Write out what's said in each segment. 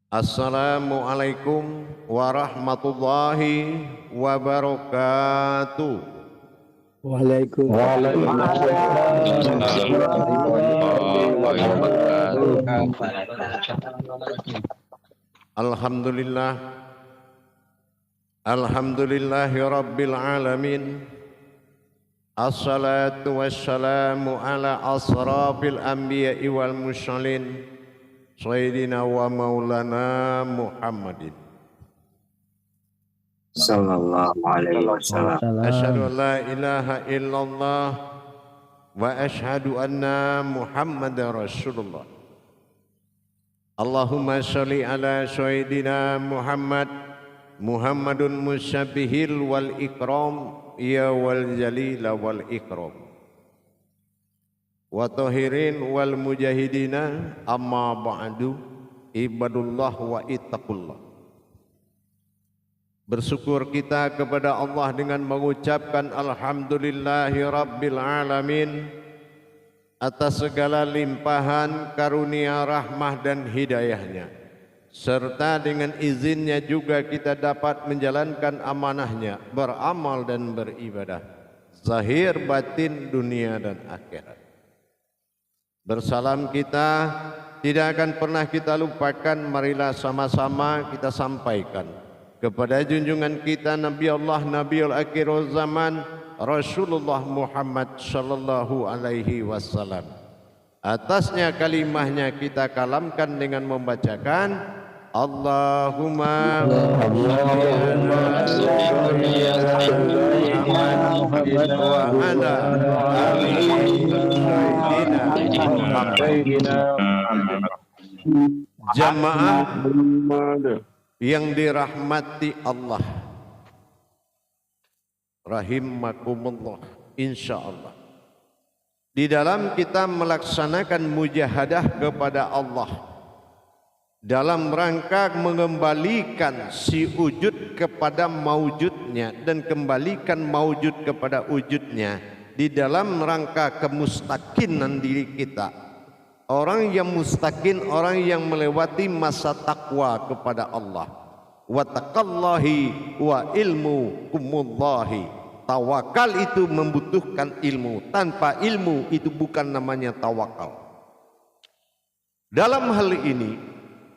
Assalamualaikum warahmatullahi wabarakatuh. Waalaikumsalam warahmatullahi wabarakatuh. Alhamdulillah, alhamdulillahi rabbil alamin. Assalatu wassalamu ala asrafil anbiya'i wal mursalin Sayyidina wa maulana Muhammadin Sallallahu alaihi wasallam. Asyhadu an la ilaha illallah wa asyhadu anna Muhammadar Rasulullah. Allahumma sholli ala Sayyidina Muhammadun musyabihil wal ikram ya wal jalila wal ikram wa tahirin wal mujahidina amma ba'du ibadullah wa ittaqullah. Bersyukur kita kepada Allah dengan mengucapkan alhamdulillahi rabbil alamin atas segala limpahan karunia rahmah dan hidayahnya, serta dengan izinnya juga kita dapat menjalankan amanahnya, beramal dan beribadah zahir batin dunia dan akhirat. Bersalam kita tidak akan pernah kita lupakan, marilah sama-sama kita sampaikan kepada junjungan kita Nabi Allah Nabiul Akhirul Zaman Rasulullah Muhammad sallallahu alaihi wasallam. Atasnya kalimahnya kita kalamkan dengan membacakan Allahumma sholli ala Muhammad wa ala ali sayyidina jamaah yang dirahmati Allah rahimakumullah. Insyaallah di dalam kita melaksanakan mujahadah kepada Allah dalam rangka mengembalikan si wujud kepada maujudnya dan kembalikan maujud kepada wujudnya, di dalam rangka kemustaqinan diri kita. Orang yang mustaqin, orang yang melewati masa takwa kepada Allah. Wa taqallahi wa ilmu kumullahi. Tawakal itu membutuhkan ilmu. Tanpa ilmu itu bukan namanya tawakal. Dalam hal ini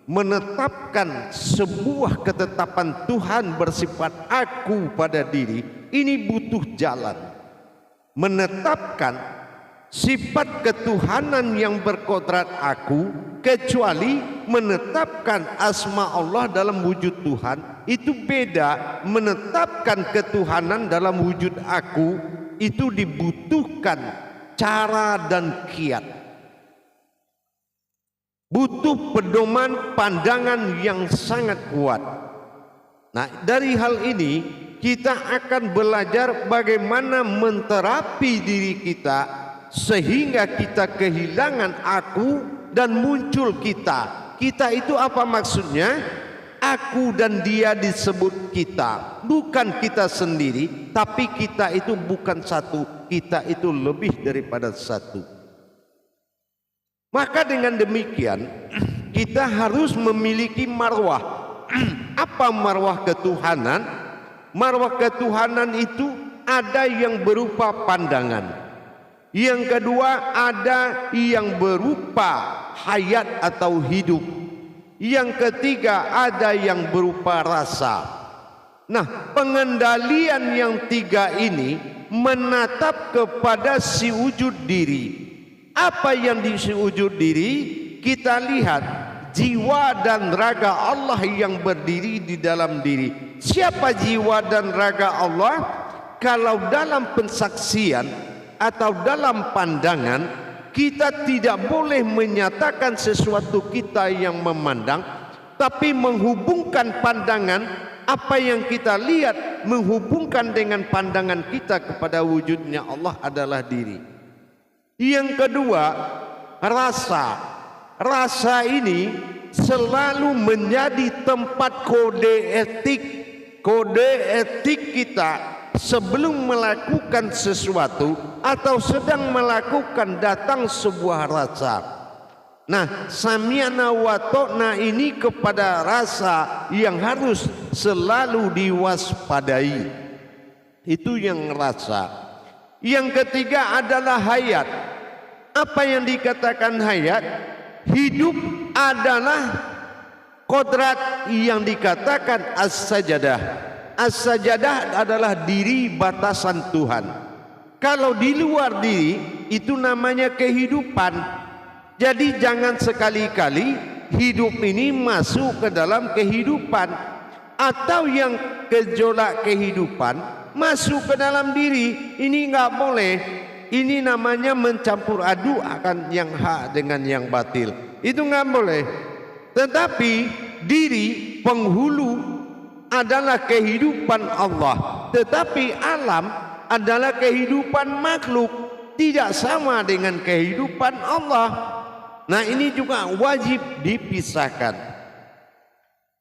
menetapkan sebuah ketetapan Tuhan bersifat aku pada diri, ini butuh jalan. Menetapkan sifat ketuhanan yang berkodrat aku, kecuali menetapkan asma Allah dalam wujud Tuhan, itu beda. Menetapkan ketuhanan dalam wujud aku itu dibutuhkan cara dan kiat, butuh pedoman pandangan yang sangat kuat. Nah, dari hal ini kita akan belajar bagaimana menterapi diri kita sehingga kita kehilangan aku dan muncul kita. Kita itu apa maksudnya? Aku dan dia disebut kita, bukan kita sendiri, tapi kita itu bukan satu, kita itu lebih daripada satu. Maka dengan demikian kita harus memiliki marwah. Apa marwah ketuhanan? Marwah ketuhanan itu ada yang berupa pandangan. Yang kedua ada yang berupa hayat atau hidup. Yang ketiga ada yang berupa rasa. Nah, pengendalian yang tiga ini menatap kepada si wujud diri. Apa yang diwujud diri? Kita lihat jiwa dan raga Allah yang berdiri di dalam diri. Siapa jiwa dan raga Allah? Kalau dalam pensaksian atau dalam pandangan, kita tidak boleh menyatakan sesuatu kita yang memandang, tapi menghubungkan pandangan apa yang kita lihat, menghubungkan dengan pandangan kita kepada wujudnya Allah adalah diri. Yang kedua, rasa. Rasa ini selalu menjadi tempat kode etik. Kode etik kita sebelum melakukan sesuatu atau sedang melakukan, datang sebuah rasa. Nah, sami'na wa ta'na ini kepada rasa yang harus selalu diwaspadai. Itu yang rasa. Yang ketiga adalah hayat. Apa yang dikatakan hayat? Hidup adalah kodrat yang dikatakan as-sajadah. As-sajadah adalah diri batasan Tuhan. Kalau di luar diri itu namanya kehidupan. Jadi jangan sekali-kali hidup ini masuk ke dalam kehidupan, atau yang gejolak kehidupan masuk ke dalam diri. Ini nggak boleh. Ini namanya mencampur aduk akan yang hak dengan yang batil. Itu nggak boleh. Tetapi diri penghulu adalah kehidupan Allah, tetapi alam adalah kehidupan makhluk, tidak sama dengan kehidupan Allah. Nah, ini juga wajib dipisahkan.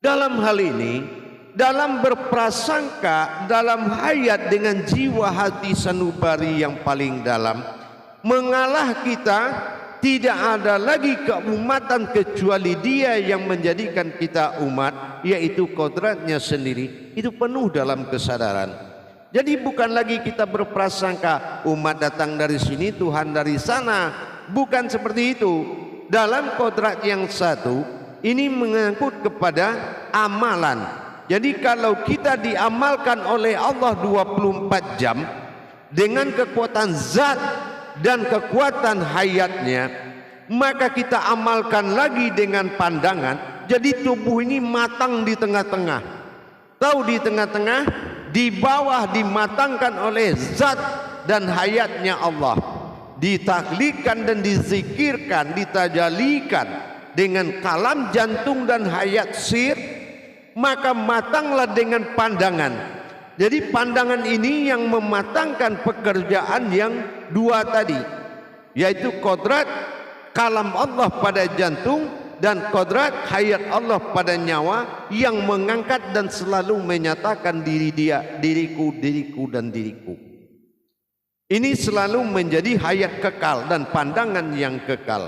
Dalam hal ini, dalam berprasangka, dalam hayat dengan jiwa hati sanubari yang paling dalam, mengalah kita, tidak ada lagi keumatan kecuali Dia yang menjadikan kita umat, yaitu kodratnya sendiri. Itu penuh dalam kesadaran. Jadi bukan lagi kita berprasangka umat datang dari sini, Tuhan dari sana. Bukan seperti itu. Dalam kodrat yang satu, ini mengangkut kepada amalan. Jadi kalau kita diamalkan oleh Allah 24 jam dengan kekuatan zat dan kekuatan hayatnya, maka kita amalkan lagi dengan pandangan. Jadi tubuh ini matang di tengah-tengah. Tahu di tengah-tengah, di bawah dimatangkan oleh zat dan hayatnya Allah. Ditaklidkan dan dizikirkan, ditajalikan dengan kalam jantung dan hayat sir, maka matanglah dengan pandangan. Jadi pandangan ini yang mematangkan pekerjaan yang dua tadi, yaitu kodrat kalam Allah pada jantung dan kodrat hayat Allah pada nyawa, yang mengangkat dan selalu menyatakan diri dia, diriku, diriku dan diriku. Ini selalu menjadi hayat kekal dan pandangan yang kekal.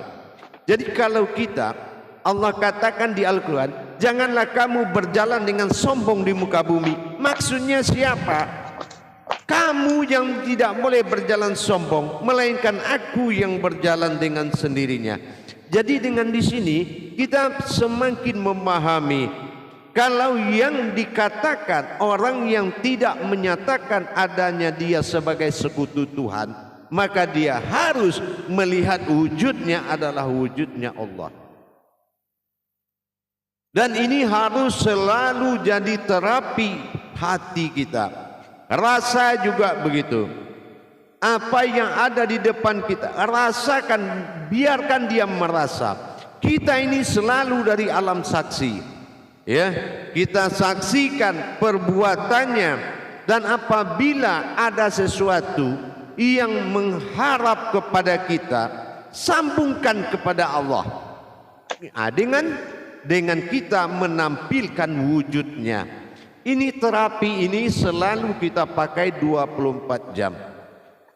Jadi kalau kita, Allah katakan di Al-Quran, janganlah kamu berjalan dengan sombong di muka bumi. Maksudnya siapa? Kamu yang tidak boleh berjalan sombong, melainkan aku yang berjalan dengan sendirinya. Jadi dengan di sini kita semakin memahami, kalau yang dikatakan orang yang tidak menyatakan adanya Dia sebagai sekutu Tuhan, maka dia harus melihat wujudnya adalah wujudnya Allah. Dan ini harus selalu jadi terapi hati kita. Rasa juga begitu. Apa yang ada di depan kita, rasakan, biarkan dia merasa. Kita ini selalu dari alam saksi. Ya, kita saksikan perbuatannya, dan apabila ada sesuatu yang mengharap kepada kita, sambungkan kepada Allah. Dengan kita menampilkan wujudnya. Ini terapi ini selalu kita pakai 24 jam.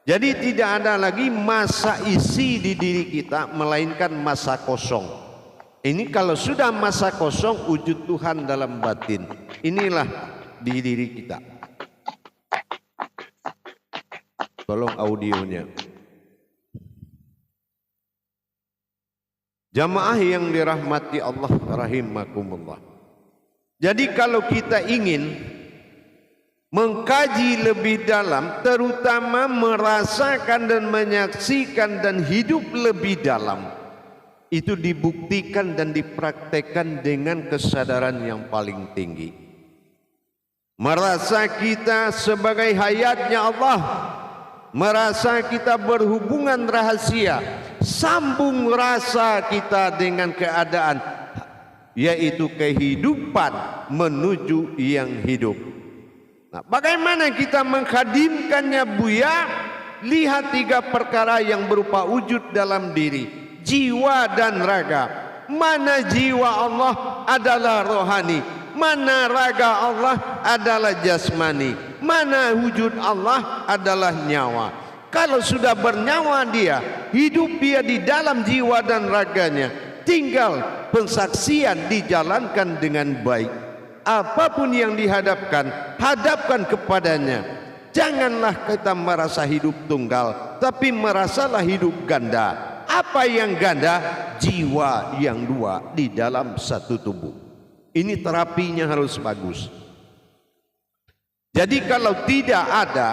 Jadi tidak ada lagi masa isi di diri kita, melainkan masa kosong. Ini kalau sudah masa kosong, wujud Tuhan dalam batin. Inilah di diri kita. Tolong audionya. Jamaah yang dirahmati Allah rahimakumullah. Jadi kalau kita ingin mengkaji lebih dalam, terutama merasakan dan menyaksikan dan hidup lebih dalam, itu dibuktikan dan dipraktekkan dengan kesadaran yang paling tinggi. Merasa kita sebagai hayatnya Allah, merasa kita berhubungan rahasia, sambung rasa kita dengan keadaan, yaitu kehidupan menuju yang hidup. Nah, bagaimana kita mengkhadimkannya Buya? Lihat 3 perkara yang berupa wujud dalam diri, jiwa dan raga. Mana jiwa Allah adalah rohani, mana raga Allah adalah jasmani, mana wujud Allah adalah nyawa. Kalau sudah bernyawa dia, hidup dia di dalam jiwa dan raganya, tinggal pensaksian dijalankan dengan baik. Apapun yang dihadapkan, hadapkan kepadanya. Janganlah kita merasa hidup tunggal, tapi merasalah hidup ganda. Apa yang ganda? Jiwa yang dua di dalam satu tubuh. Ini terapinya harus bagus. Jadi kalau tidak ada,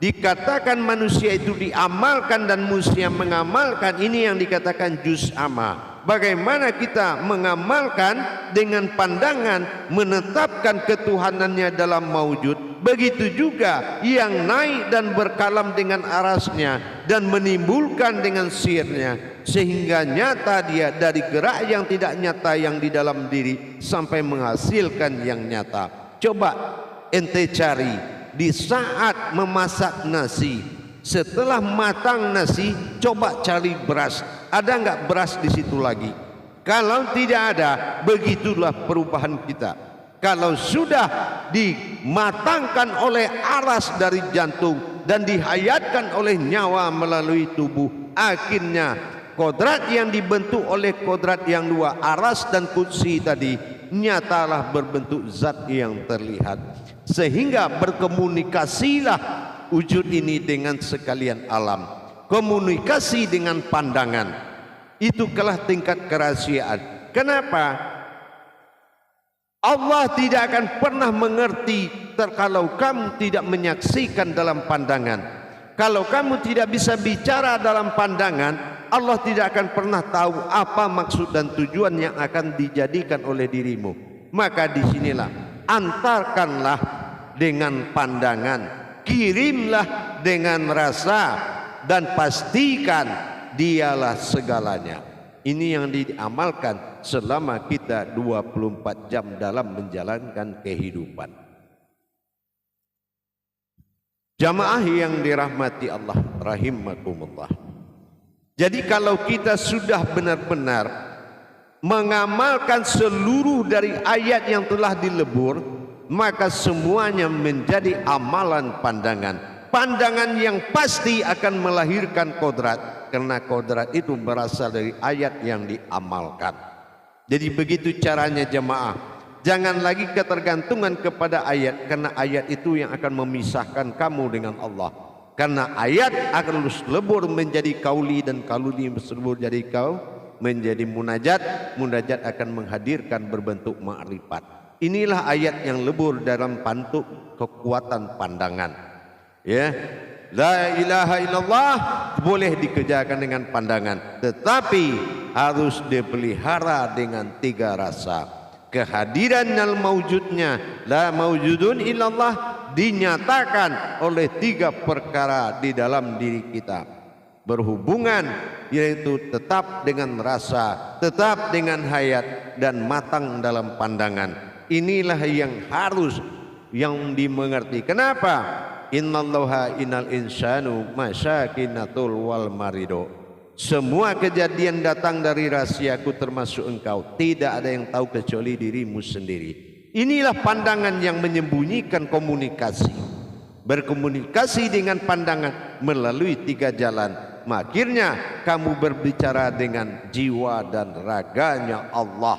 dikatakan manusia itu diamalkan dan manusia mengamalkan, ini yang dikatakan juz amma. Bagaimana kita mengamalkan dengan pandangan, menetapkan ketuhanannya dalam maujud. Begitu juga yang naik dan berkalam dengan arasnya dan menimbulkan dengan sirnya, sehingga nyata dia dari gerak yang tidak nyata yang di dalam diri sampai menghasilkan yang nyata. Coba ente cari di saat memasak nasi, setelah matang nasi, coba cari beras. Ada enggak beras di situ lagi? Kalau tidak ada, begitulah perubahan kita. Kalau sudah dimatangkan oleh aras dari jantung dan dihayatkan oleh nyawa melalui tubuh, akhirnya kodrat yang dibentuk oleh kodrat yang dua, aras dan kudsi tadi, nyatalah berbentuk zat yang terlihat. Sehingga berkomunikasilah wujud ini dengan sekalian alam. Komunikasi dengan pandangan. Itu kalah tingkat kerahasiaan. Kenapa? Allah tidak akan pernah mengerti kalau kamu tidak menyaksikan dalam pandangan. Kalau kamu tidak bisa bicara dalam pandangan, Allah tidak akan pernah tahu apa maksud dan tujuan yang akan dijadikan oleh dirimu. Maka disinilah, antarkanlah dengan pandangan, kirimlah dengan rasa, dan pastikan dialah segalanya. Ini yang diamalkan selama kita 24 jam dalam menjalankan kehidupan. Jamaah yang dirahmati Allah rahimakumullah. Jadi kalau kita sudah benar-benar mengamalkan seluruh dari ayat yang telah dilebur, maka semuanya menjadi amalan pandangan. Pandangan yang pasti akan melahirkan kodrat, karena kodrat itu berasal dari ayat yang diamalkan. Jadi begitu caranya jemaah. Jangan lagi ketergantungan kepada ayat, karena ayat itu yang akan memisahkan kamu dengan Allah. Karena ayat akan lebur menjadi kauli, dan kauli lebur jadi kau menjadi munajat. Munajat akan menghadirkan berbentuk ma'rifat. Inilah ayat yang lebur dalam bentuk kekuatan pandangan. Ya, la ilaha illallah boleh dikerjakan dengan pandangan, tetapi harus dipelihara dengan tiga rasa. Kehadiran al maujudnya, la maujudun illallah, dinyatakan oleh tiga perkara di dalam diri kita. Berhubungan, yaitu tetap dengan rasa, tetap dengan hayat, dan matang dalam pandangan. Inilah yang harus yang dimengerti. Kenapa? Innallaha innal insanu masyakinatul wal marido. Semua kejadian datang dari rahasiaku termasuk engkau. Tidak ada yang tahu kecuali dirimu sendiri. Inilah pandangan yang menyembunyikan komunikasi. Berkomunikasi dengan pandangan melalui tiga jalan. Akhirnya kamu berbicara dengan jiwa dan raganya Allah.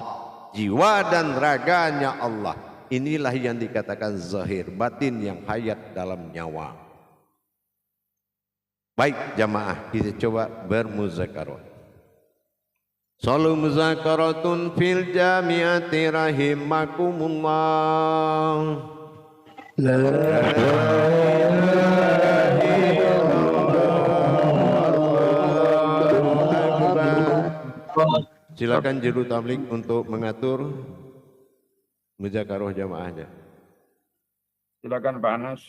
Jiwa dan raganya Allah. Inilah yang dikatakan zahir, batin yang hayat dalam nyawa. Baik jamaah, kita coba bermuzakarah. Salu muzakaratun fil jamiati rahimakumullah. La silakan juru tablik untuk mengatur muzakarah jamaahnya. Silakan Pak Anas.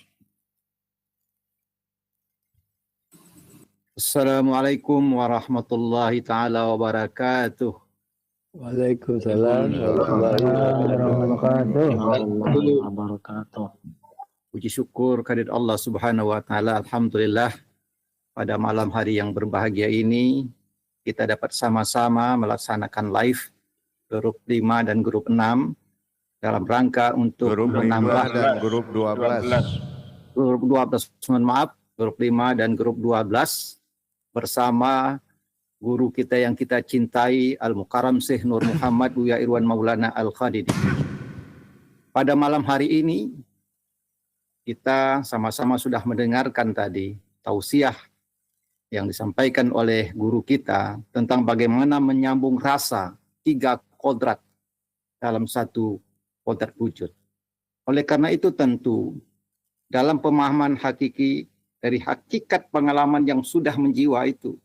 Assalamualaikum warahmatullahi taala wabarakatuh. Waalaikumsalam warahmatullahi wabarakatuh. Puji syukur kehadirat Allah Subhanahu wa taala. Alhamdulillah, pada malam hari yang berbahagia ini kita dapat sama-sama melaksanakan live grup 5 dan grup 6 dalam rangka untuk grup 5 dan grup 12. Grup 12, mohon maaf, grup 5 dan grup 12 bersama guru kita yang kita cintai, Al-Mukarram Syekh Nur Muhammad Buya Irwan Maulana Al-Khadidi. Pada malam hari ini, kita sama-sama sudah mendengarkan tadi tausiah yang disampaikan oleh guru kita tentang bagaimana menyambung rasa 3 kodrat dalam satu kodrat wujud. Oleh karena itu tentu dalam pemahaman hakiki dari hakikat pengalaman yang sudah menjiwa itu,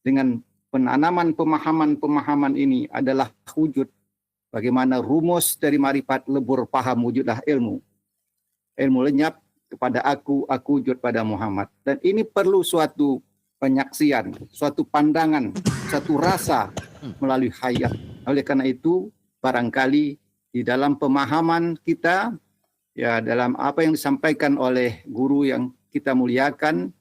dengan penanaman pemahaman-pemahaman ini adalah wujud. Bagaimana rumus dari marifat lebur paham wujudlah ilmu. Ilmu lenyap kepada aku wujud pada Muhammad. Dan ini perlu suatu penyaksian, suatu pandangan, suatu rasa melalui hayat. Oleh karena itu, barangkali di dalam pemahaman kita, ya dalam apa yang disampaikan oleh guru yang kita muliakan,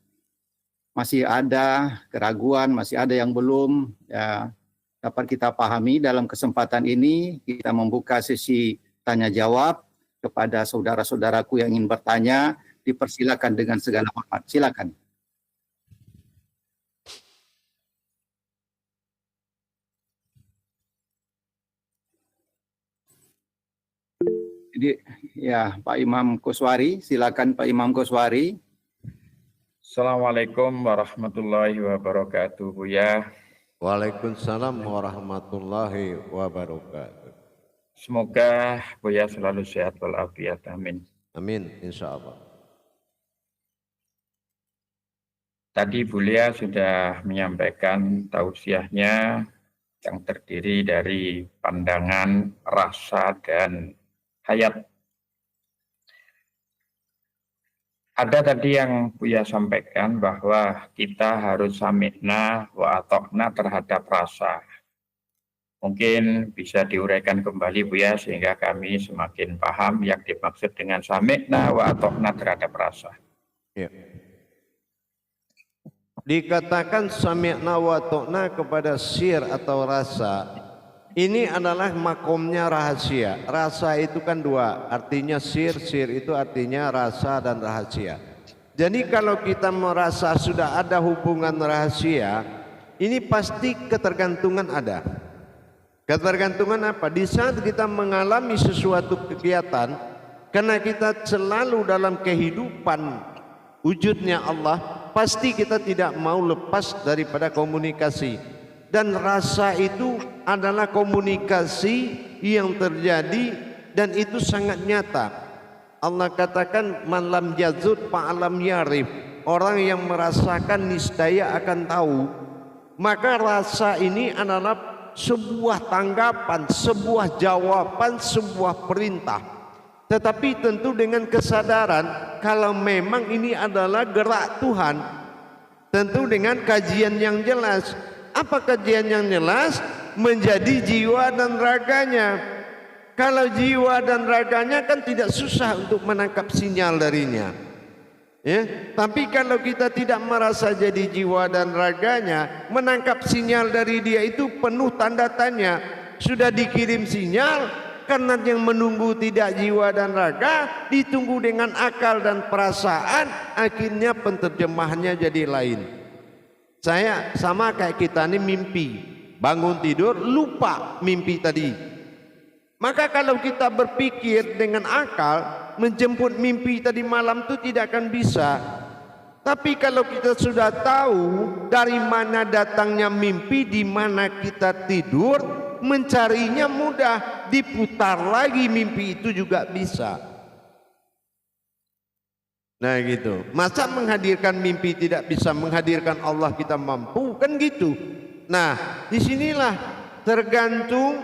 masih ada keraguan, masih ada yang belum ya dapat kita pahami. Dalam kesempatan ini kita membuka sesi tanya jawab kepada saudara-saudaraku yang ingin bertanya. Dipersilakan dengan segala hormat. Silakan. Jadi ya Pak Imam Koswari, silakan Pak Imam Koswari. Assalamualaikum warahmatullahi wabarakatuh, Buya. Waalaikumsalam warahmatullahi wabarakatuh. Semoga Buya selalu sehat walafiat. Amin. Amin, insya Allah. Tadi Buya sudah menyampaikan tausiahnya yang terdiri dari pandangan, rasa, dan hayat. Ada tadi yang Buya sampaikan bahwa kita harus sami'na wa atokna terhadap rasa. Mungkin bisa diuraikan kembali Buya sehingga kami semakin paham yang dimaksud dengan sami'na wa atokna terhadap rasa. Ya. Dikatakan sami'na wa atokna kepada sir atau rasa. Ini adalah makomnya rahasia. Rasa itu kan 2, artinya sir itu artinya rasa dan rahasia. Jadi kalau kita merasa sudah ada hubungan rahasia, ini pasti ketergantungan ada. Ketergantungan apa? Di saat kita mengalami sesuatu kegiatan, karena kita selalu dalam kehidupan wujudnya Allah, pasti kita tidak mau lepas daripada komunikasi. Dan rasa itu adalah komunikasi yang terjadi dan itu sangat nyata. Allah katakan man lam yazud fa'alam yarif. Orang yang merasakan niscaya akan tahu. Maka rasa ini adalah sebuah tanggapan, sebuah jawaban, sebuah perintah. Tetapi tentu dengan kesadaran kalau memang ini adalah gerak Tuhan. Tentu dengan kajian yang jelas. Apa kajian yang jelas? Menjadi jiwa dan raganya. Kalau jiwa dan raganya kan tidak susah untuk menangkap sinyal darinya. Ya, tapi kalau kita tidak merasa jadi jiwa dan raganya, menangkap sinyal dari dia itu penuh tanda tanya. Sudah dikirim sinyal, karena yang menunggu tidak jiwa dan raga, ditunggu dengan akal dan perasaan, akhirnya penterjemahannya jadi lain. Saya sama kayak kita ini mimpi, bangun tidur lupa mimpi tadi. Maka kalau kita berpikir dengan akal, menjemput mimpi tadi malam itu tidak akan bisa. Tapi kalau kita sudah tahu dari mana datangnya mimpi, di mana kita tidur, mencarinya mudah, diputar lagi mimpi itu juga bisa. Nah gitu, masa menghadirkan mimpi tidak bisa menghadirkan Allah kita mampu, kan gitu. Nah disinilah tergantung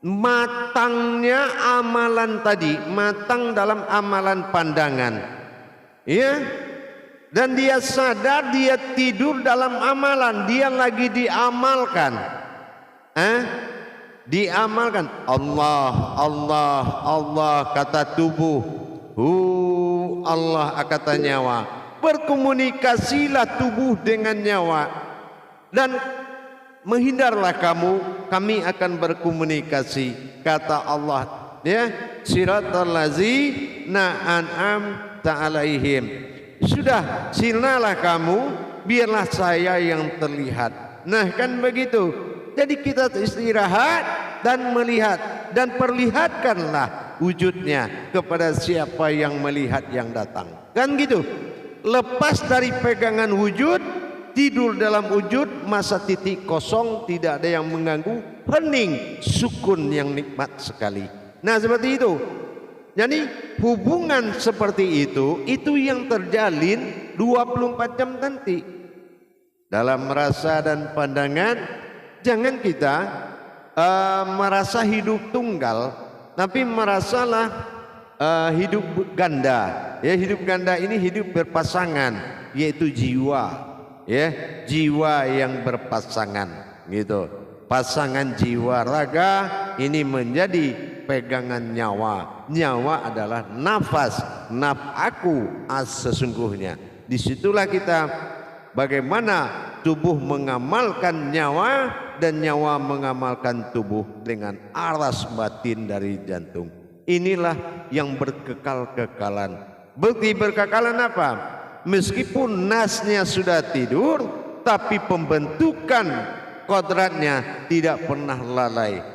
matangnya amalan tadi, matang dalam amalan pandangan, ya. Dan dia sadar dia tidur dalam amalan, dia lagi diamalkan, diamalkan. Allah, Allah, Allah kata tubuh. Allah kata nyawa, berkomunikasilah tubuh dengan nyawa dan menghindarlah kamu, kami akan berkomunikasi, kata Allah, ya, siratal ladzina an'amta alaihim. Sudah, sirnalah kamu, biarlah saya yang terlihat. Nah kan begitu. Jadi kita istirahat dan melihat, dan perlihatkanlah wujudnya kepada siapa yang melihat yang datang. Kan gitu. Lepas dari pegangan wujud, tidur dalam wujud, masa titik kosong, tidak ada yang mengganggu, hening, sukun yang nikmat sekali. Nah seperti itu. Jadi hubungan seperti itu yang terjalin 24 jam nanti. Dalam rasa dan pandangan, jangan kita merasa hidup tunggal, tapi merasalah hidup ganda. Ya, hidup ganda ini hidup berpasangan, yaitu jiwa. Ya, jiwa yang berpasangan, gitu. Pasangan jiwa raga ini menjadi pegangan nyawa. Nyawa adalah nafas, aku sesungguhnya. Disitulah kita bagaimana tubuh mengamalkan nyawa dan nyawa mengamalkan tubuh dengan aras batin dari jantung. Inilah yang berkekal-kekalan. Bukti berkekalan apa? Meskipun nasnya sudah tidur, tapi pembentukan kodratnya tidak pernah lalai.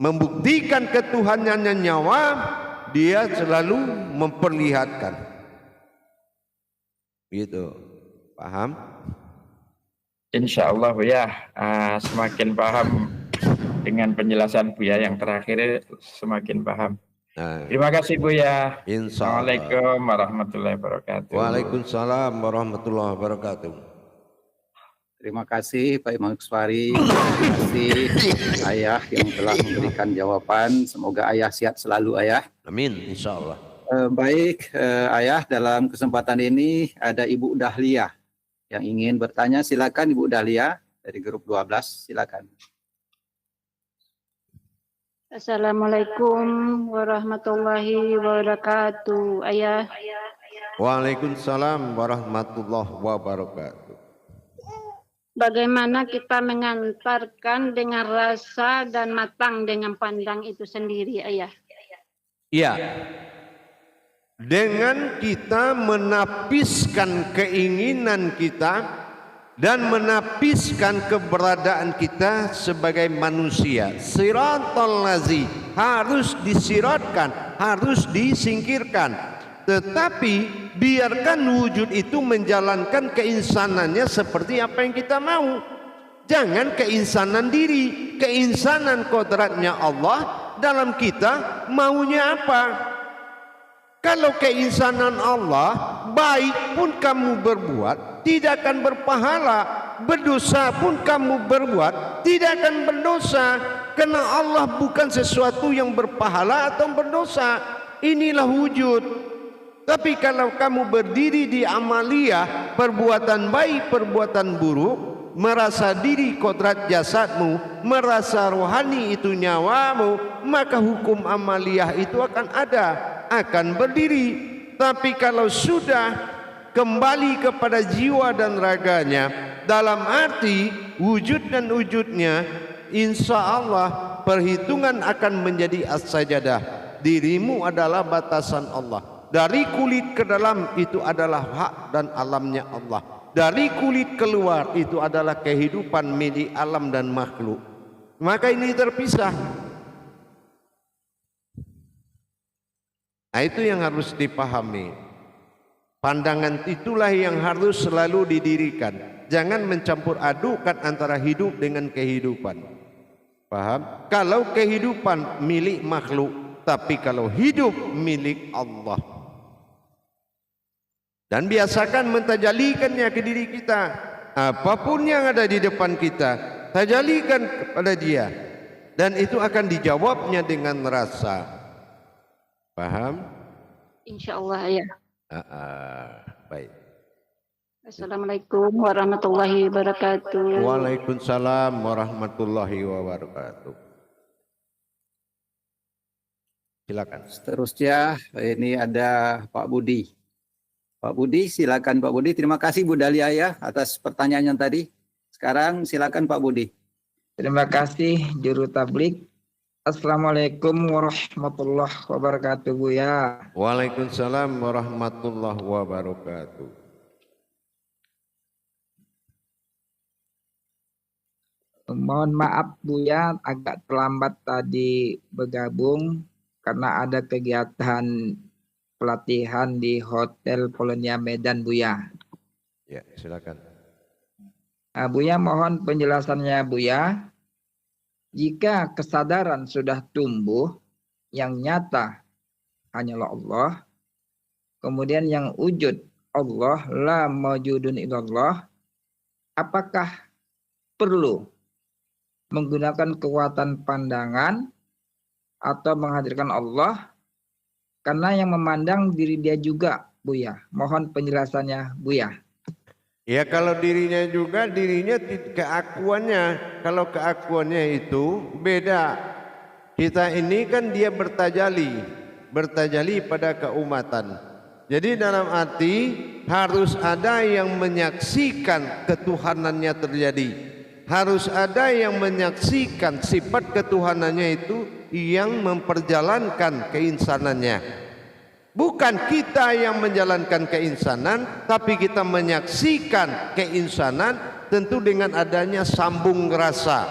Membuktikan ketuhanannya nyawa, dia selalu memperlihatkan. Gitu. Paham? Insya Allah Buya, semakin paham dengan penjelasan Buya yang terakhir, semakin paham. Nah, Terima kasih Buya. insya Allah. Assalamualaikum warahmatullahi wabarakatuh. Waalaikumsalam warahmatullahi wabarakatuh. Terima kasih Pak Imam Kuswari, terima kasih Ayah yang telah memberikan jawaban. Semoga Ayah sehat selalu Ayah. Amin, insya Allah. Baik Ayah, dalam kesempatan ini ada Ibu Dahlia yang ingin bertanya. Silakan Ibu Dahlia dari grup 12, silakan. Assalamualaikum warahmatullahi wabarakatuh. Ayah. Waalaikumsalam warahmatullahi wabarakatuh. Bagaimana kita mengantarkan dengan rasa dan matang dengan pandang itu sendiri, Ayah? Iya. Dengan kita menapiskan keinginan kita dan menapiskan keberadaan kita sebagai manusia. Siratal lazi harus disiratkan, harus disingkirkan. Tetapi biarkan wujud itu menjalankan keinsanannya seperti apa yang kita mau. Jangan keinsanan diri, keinsanan kodratnya Allah dalam kita maunya apa. Kalau keinsanan Allah, baik pun kamu berbuat, tidak akan berpahala. Berdosa pun kamu berbuat, tidak akan berdosa. Karena Allah bukan sesuatu yang berpahala atau berdosa. Inilah wujud. Tapi kalau kamu berdiri di amaliyah, perbuatan baik, perbuatan buruk, merasa diri kodrat jasadmu, merasa rohani itu nyawamu, maka hukum amaliyah itu akan ada, akan berdiri. Tapi kalau sudah kembali kepada jiwa dan raganya, dalam arti wujud dan wujudnya, insya Allah perhitungan akan menjadi as-sajadah. Dirimu adalah batasan Allah. Dari kulit ke dalam itu adalah hak dan alamnya Allah. Dari kulit keluar itu adalah kehidupan milik alam dan makhluk. Maka ini terpisah. Nah, itu yang harus dipahami. Pandangan itulah yang harus selalu didirikan. Jangan mencampur adukan antara hidup dengan kehidupan. Paham? Kalau kehidupan milik makhluk, tapi kalau hidup milik Allah. Dan biasakan mentajalikannya ke diri kita. Apapun yang ada di depan kita, tajalikan kepada dia. Dan itu akan dijawabnya dengan rasa. Paham? Insya Allah, Ayah. Baik. Assalamualaikum warahmatullahi wabarakatuh. Waalaikumsalam warahmatullahi wabarakatuh. Silakan. Seterusnya ini ada Pak Budi. Pak Budi, silakan Pak Budi. Terima kasih Bu Dahlia ya atas pertanyaan yang tadi. Sekarang silakan Pak Budi. Terima kasih Juru Tablik. Assalamualaikum warahmatullahi wabarakatuh Buya. Waalaikumsalam warahmatullahi wabarakatuh. Mohon maaf Buya, agak terlambat tadi bergabung karena ada kegiatan pelatihan di Hotel Polonia Medan Buya. Ya, silakan. Buya mohon penjelasannya Buya. Jika kesadaran sudah tumbuh, yang nyata hanyalah Allah, kemudian yang wujud Allah, la mawjudun illallah, apakah perlu menggunakan kekuatan pandangan atau menghadirkan Allah? Karena yang memandang diri dia juga, Buya. Mohon penjelasannya, Buya. Ya kalau dirinya juga, dirinya keakuannya. Kalau keakuannya itu beda. Kita ini kan dia bertajali pada keumatan. Jadi dalam arti harus ada yang menyaksikan ketuhanannya terjadi. Harus ada yang menyaksikan sifat ketuhanannya itu yang memperjalankan keinsanannya. Bukan kita yang menjalankan keinsanan, tapi kita menyaksikan keinsanan tentu dengan adanya sambung rasa.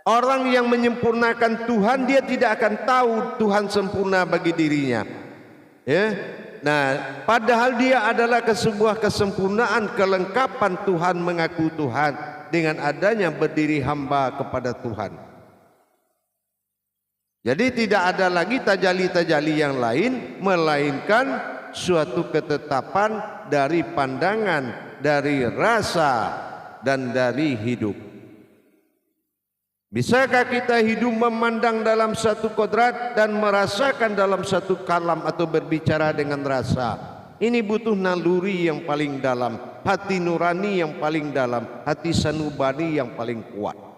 Orang yang menyempurnakan Tuhan, dia tidak akan tahu Tuhan sempurna bagi dirinya. Ya. Nah, padahal dia adalah sebuah kesempurnaan, kelengkapan Tuhan mengaku Tuhan dengan adanya berdiri hamba kepada Tuhan. Jadi tidak ada lagi tajali-tajali yang lain melainkan suatu ketetapan dari pandangan, dari rasa dan dari hidup. Bisakah kita hidup memandang dalam satu kodrat dan merasakan dalam satu kalam atau berbicara dengan rasa? Ini butuh naluri yang paling dalam, hati nurani yang paling dalam, hati sanubani yang paling kuat.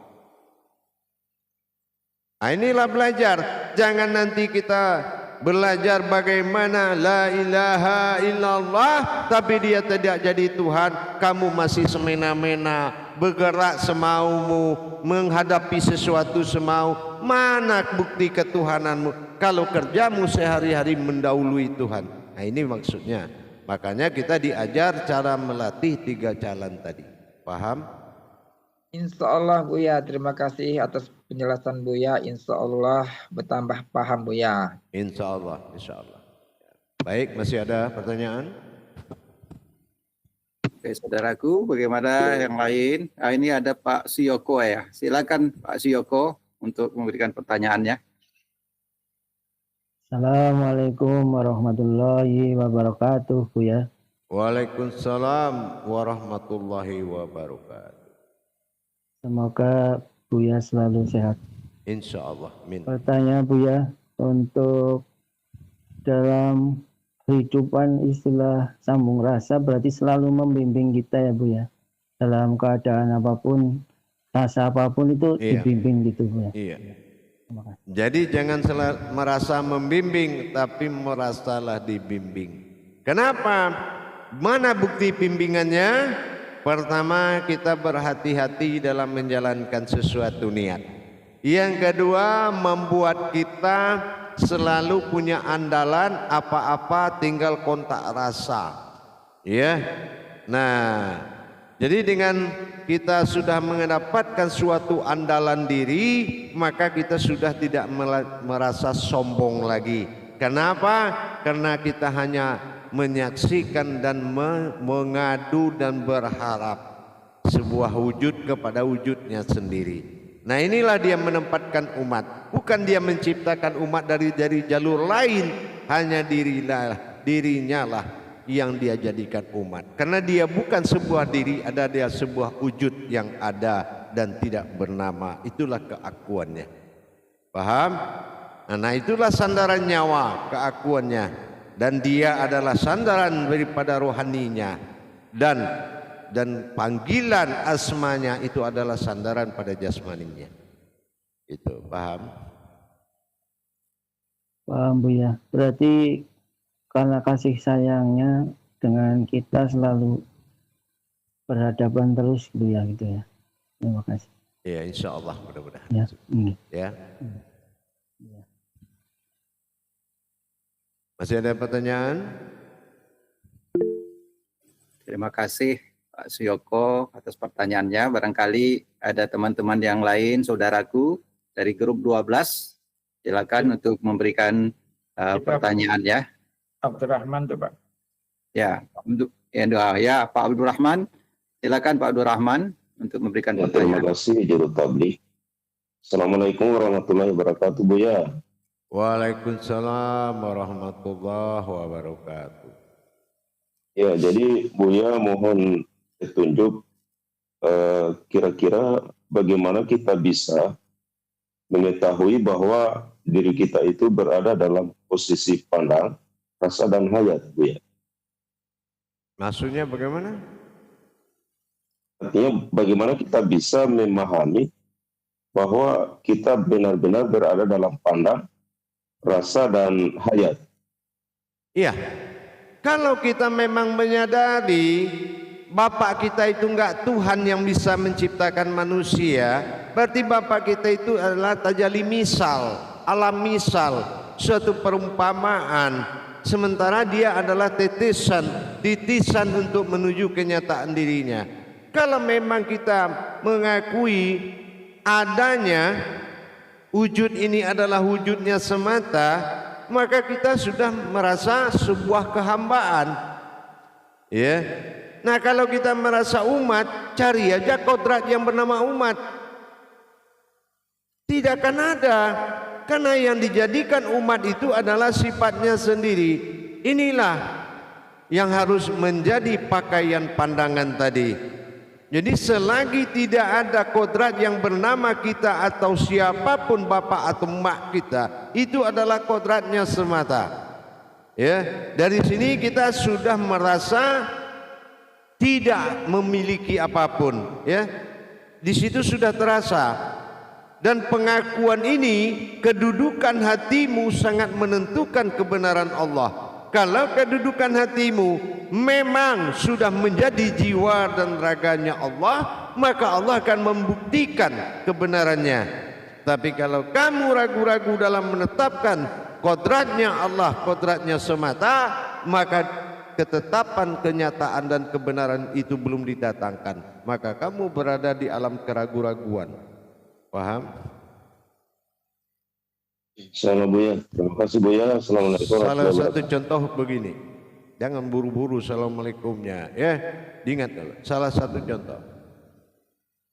Nah, inilah belajar. Jangan nanti kita belajar bagaimana la ilaha illallah tapi dia tidak jadi Tuhan, kamu masih semena-mena, bergerak semaumu, menghadapi sesuatu semau. Mana bukti ketuhananmu kalau kerjamu sehari-hari mendahului Tuhan? Nah, ini maksudnya. Makanya kita diajar cara melatih 3 jalan tadi. Paham? Insya Allah Buya, terima kasih atas penjelasan Buya. Insya Allah bertambah paham Buya. Insya Allah, insya Allah. Baik, masih ada pertanyaan? Oke, saudaraku, bagaimana yang lain? Nah, ini ada Pak Siyoko ya. Silakan Pak Siyoko untuk memberikan pertanyaannya. Assalamualaikum warahmatullahi wabarakatuh, Buya. Waalaikumsalam warahmatullahi wabarakatuh. Semoga Buya selalu sehat. Insya Allah. Amin. Pertanyaan Buya, untuk dalam kehidupan istilah sambung rasa berarti selalu membimbing kita ya Buya. Dalam keadaan apapun, rasa apapun itu dibimbing gitu Buya. Iya. Jadi jangan merasa membimbing, tapi merasalah dibimbing. Kenapa? Mana bukti bimbingannya? Pertama, kita berhati-hati dalam menjalankan sesuatu niat. Yang kedua, membuat kita selalu punya andalan, apa-apa tinggal kontak rasa. Ya. Nah, jadi dengan kita sudah mendapatkan suatu andalan diri, maka kita sudah tidak merasa sombong lagi. Kenapa? Karena kita hanya menyaksikan dan mengadu dan berharap sebuah wujud kepada wujudnya sendiri. Nah, inilah dia menempatkan umat. Bukan dia menciptakan umat dari jalur lain, hanya dirinya lah yang dia jadikan umat. Karena dia bukan sebuah diri, ada dia sebuah wujud yang ada dan tidak bernama. Itulah keakuannya. Paham? Nah, itulah sandaran nyawa, keakuannya. Dan dia adalah sandaran daripada rohaninya, dan panggilan asmanya itu adalah sandaran pada jasmaninya. Itu paham? Paham Buya. Berarti karena kasih sayangnya dengan kita selalu berhadapan terus Buya gitu ya. Terima kasih. Ya, insya Allah mudah-mudahan. Ya. Ya. Masih ada pertanyaan? Terima kasih Pak Suyoko atas pertanyaannya. Barangkali ada teman-teman yang lain, saudaraku dari grup 12, silakan untuk memberikan pertanyaan ya. Abdurrahman tuh Pak. Ya, untuk ya Pak Abdurrahman, silakan Pak Abdurrahman untuk memberikan Ya, pertanyaan. terima kasih Juru Tablik. Assalamualaikum warahmatullahi wabarakatuh, Buya. Waalaikumsalam warahmatullahi wabarakatuh. Ya, jadi Buya mohon petunjuk kira-kira bagaimana kita bisa mengetahui bahwa diri kita itu berada dalam posisi pandang, rasa, dan hayat, Buya. Maksudnya bagaimana? Artinya bagaimana kita bisa memahami bahwa kita benar-benar berada dalam pandang, rasa, dan hayat. Iya, kalau kita memang menyadari Bapak kita itu enggak Tuhan yang bisa menciptakan manusia, berarti Bapak kita itu adalah tajalli misal, alam misal, suatu perumpamaan, sementara dia adalah titisan untuk menuju kenyataan dirinya. Kalau memang kita mengakui adanya wujud ini adalah wujudnya semata, maka kita sudah merasa sebuah kehambaan. Ya. Nah, kalau kita merasa umat, cari aja kodrat yang bernama umat. Tidak akan ada, karena yang dijadikan umat itu adalah sifatnya sendiri. Inilah yang harus menjadi pakaian pandangan tadi. Jadi selagi tidak ada kodrat yang bernama kita atau siapapun bapak atau mak kita, itu adalah kodratnya semata. Ya, dari sini kita sudah merasa tidak memiliki apapun. Ya, di situ sudah terasa. Dan pengakuan ini, kedudukan hatimu sangat menentukan kebenaran Allah. Kalau kedudukan hatimu memang sudah menjadi jiwa dan raganya Allah, maka Allah akan membuktikan kebenarannya. Tapi kalau kamu ragu-ragu dalam menetapkan kodratnya Allah, kodratnya semata, maka ketetapan, kenyataan dan kebenaran itu belum didatangkan. Maka kamu berada di alam keraguan-raguan. Paham? Salam Buya. Terima kasih Buya. Assalamualaikum Salah warahmatullahi satu wabarakatuh. contoh begini, jangan buru-buru assalamualaikumnya, ya. Diingat dulu. Salah satu contoh,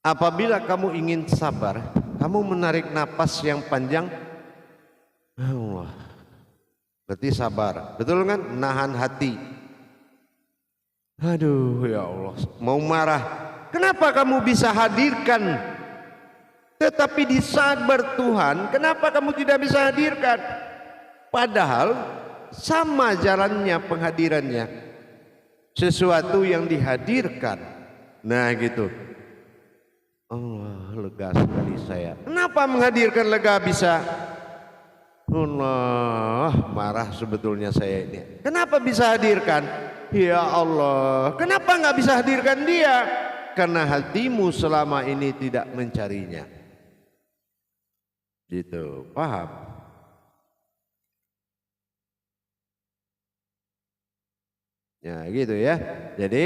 apabila kamu ingin sabar, kamu menarik napas yang panjang, Allah, berarti sabar, betul kan? Nahan hati. Aduh ya Allah, mau marah. Kenapa kamu bisa hadirkan? Tetapi di saat bertuhan, kenapa kamu tidak bisa hadirkan? Padahal sama jalannya penghadirannya. Sesuatu yang dihadirkan. Nah gitu. Allah, lega sekali saya. Kenapa menghadirkan lega bisa? Allah, marah sebetulnya saya ini. Kenapa bisa hadirkan? Ya Allah, kenapa nggak bisa hadirkan dia? Karena hatimu selama ini tidak mencarinya. Gitu, paham? Ya gitu ya. Jadi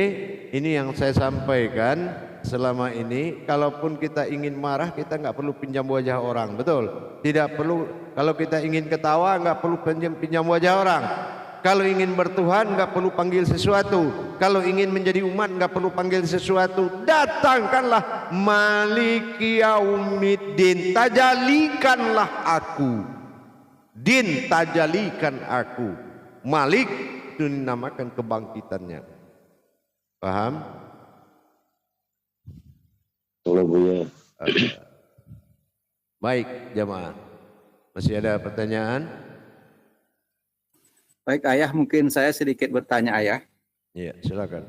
ini yang saya sampaikan selama ini. Kalaupun kita ingin marah, kita nggak perlu pinjam wajah orang, betul? Tidak perlu. Kalau kita ingin ketawa, nggak perlu pinjam wajah orang. Kalau ingin bertuhan, nggak perlu panggil sesuatu. Kalau ingin menjadi umat, nggak perlu panggil sesuatu. Datangkanlah Maliki Yaumiddin, tajalikanlah aku. Din, tajalikan aku. Malik itu dinamakan kebangkitannya. Paham? Salam Buya. Baik jamaah. Masih ada pertanyaan? Baik Ayah, mungkin saya sedikit bertanya Ayah. Iya, silakan.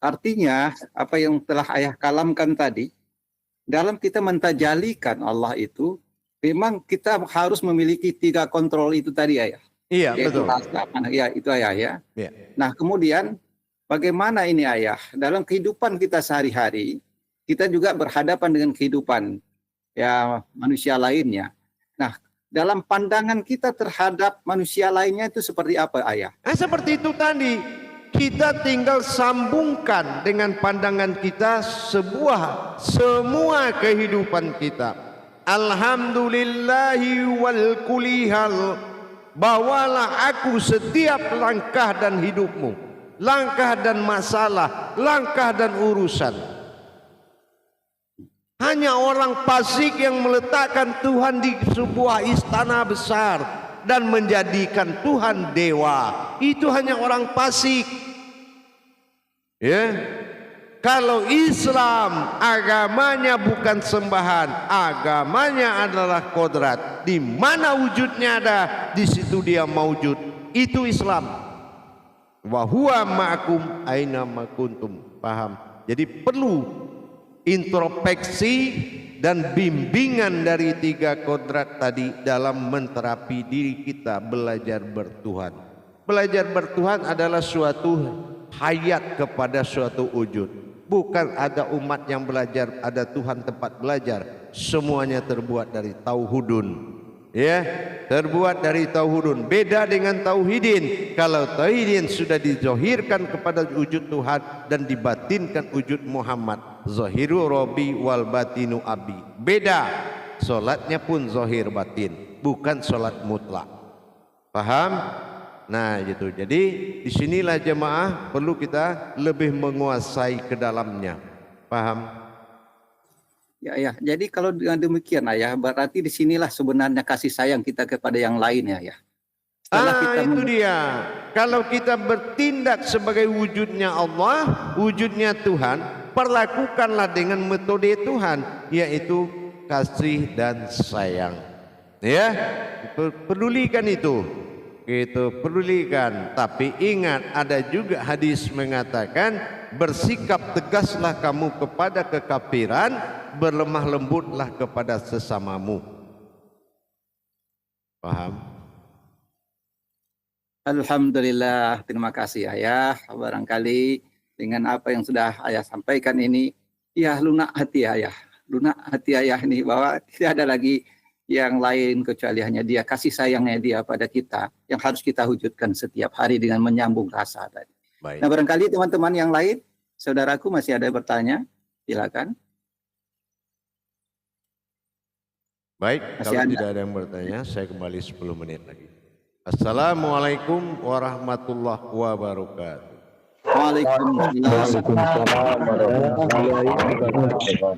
Artinya apa yang telah Ayah kalamkan tadi, dalam kita mentajalikan Allah itu, memang kita harus memiliki 3 kontrol itu tadi Ayah. Iya, Yaitu betul. rasa, ya itu Ayah ya. Iya. Nah kemudian bagaimana ini Ayah, dalam kehidupan kita sehari-hari, kita juga berhadapan dengan kehidupan ya manusia lainnya. Nah, dalam pandangan kita terhadap manusia lainnya itu seperti apa Ayah? Seperti itu tadi. kita tinggal sambungkan dengan pandangan kita semua kehidupan kita. Alhamdulillahi wal kulihal, bawalah aku setiap langkah dan hidupmu, langkah dan masalah, langkah dan urusan. Hanya orang fasik yang meletakkan Tuhan di sebuah istana besar dan menjadikan Tuhan dewa. Itu hanya orang fasik. Ya. Kalau Islam agamanya bukan sembahan, agamanya adalah kodrat. Di mana wujudnya ada, di situ dia maujud. Itu Islam. Wa huwa ma'akum aina ma kuntum. Paham? Jadi perlu introspeksi dan bimbingan dari 3 kodrat tadi dalam menterapi diri kita belajar bertuhan. Belajar bertuhan adalah suatu hayat kepada suatu wujud. Bukan ada umat yang belajar, ada Tuhan tempat belajar. Semuanya terbuat dari tauhudun. Ya, terbuat dari tauhudun. Beda dengan tauhidin. Kalau tauhidin sudah dizohirkan kepada wujud Tuhan dan dibatinkan wujud Muhammad. Zohiru Robi wal batinu abi. Beda. Solatnya pun zohir batin, bukan solat mutlak. Paham? Nah gitu. Jadi disinilah jemaah perlu kita lebih menguasai ke dalamnya. Paham? Ya. Jadi kalau dengan demikian ayah, berarti disinilah sebenarnya kasih sayang kita kepada yang lain ya. Itu dia. Kalau kita bertindak sebagai wujudnya Allah, wujudnya Tuhan, perlakukanlah dengan metode Tuhan, yaitu kasih dan sayang. Ya, pedulikan itu. Itu pedulikan. Tapi ingat, ada juga hadis mengatakan, bersikap tegaslah kamu kepada kekafiran, berlemah lembutlah kepada sesamamu. Paham? Alhamdulillah, terima kasih ayah. Barangkali dengan apa yang sudah ayah sampaikan ini, ya lunak hati ayah. Lunak hati ayah ini bahwa tidak ada lagi yang lain kecuali hanya dia, kasih sayangnya dia pada kita yang harus kita wujudkan setiap hari dengan menyambung rasa tadi. Baik. Nah barangkali teman-teman yang lain, saudaraku masih ada bertanya, silakan. Baik, Masih kalau ada. tidak ada yang bertanya, saya kembali 10 menit lagi. Assalamualaikum warahmatullahi wabarakatuh. Waalaikumsalam.